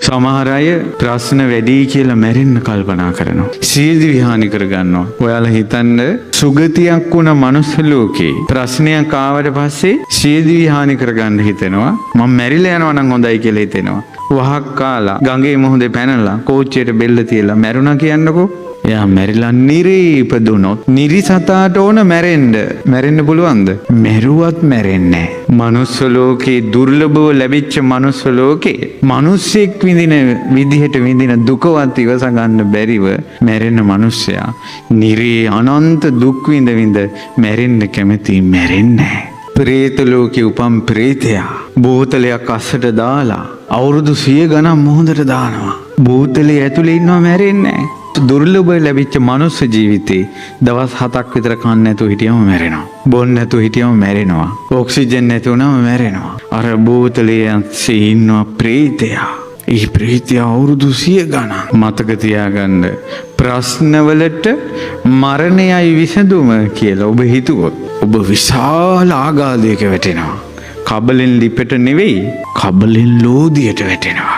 සමහර අය ප්‍රශ්න වැඩි කියලා මැරෙන්න කල්පනා කරනවා. සියදිවි හානි කරගන්නවා. ඔයාලා හිතන්න සුගතියක් වුණ මනුස්ස ලෝකේ ප්‍රශ්නයක් ආවට පස්සේ සියදිවි හානි කරගන්න හිතෙනවා. මම මැරිලා යනවා නම් හොඳයි කියලා හිතෙනවා. වහක් කාලා ගඟේ මොහොතේ පැනලා කෝච්චියට බෙල්ල තියලා මැරුණා කියන්නකෝ. එයා මැරිලා නිරේ ඉපදුනොත් නිරිසතාට ඕන මැරෙන්න පුළුවන්ද? මැරුවත් මැරෙන්නේ නැහැ. මනුස්ස ලෝකේ දුර්ලභව ලැබිච්ච මනුස්ස ලෝකේ මිනිස්සෙක් විඳින විදිහට විඳින දුකවත් ඉවස ගන්න බැරිව මැරෙන මිනිස්සයා නිරේ අනන්ත දුක් විඳ මැරෙන්න කැමති මැරෙන්නේ නැහැ. ප්‍රේත ලෝකේ උපම් ප්‍රේතයා බෝතලයක් අස්සට දාලා අවුරුදු 100 ගණන් මොහොතට දානවා. බෝතලේ ඇතුලේ ඉන්නවා මැරෙන්නේ නැහැ. දුර්ලභ ලැබිච්ච මනුස්ස ජීවිතේ දවස් 7ක් විතර කන්න නැතුව හිටියම මැරෙනවා. බොන්න නැතුව හිටියම මැරෙනවා. ඔක්සිජන් නැති වුණාම මැරෙනවා. අර බෝතලේ ඇස්සේ ඉන්නවා ප්‍රේතයා. ඒ ප්‍රේතයා අවුරුදු 100 ගණන් මතක තියාගන්න. ප්‍රශ්නවලට මරණයයි විසඳුම කියලා ඔබ හිතුවොත් ඔබ විශාල ආඝාතයක වැටෙනවා. කබලෙන් ලිපට නෙවෙයි කබලෙන් ලෝදියට වැටෙනවා.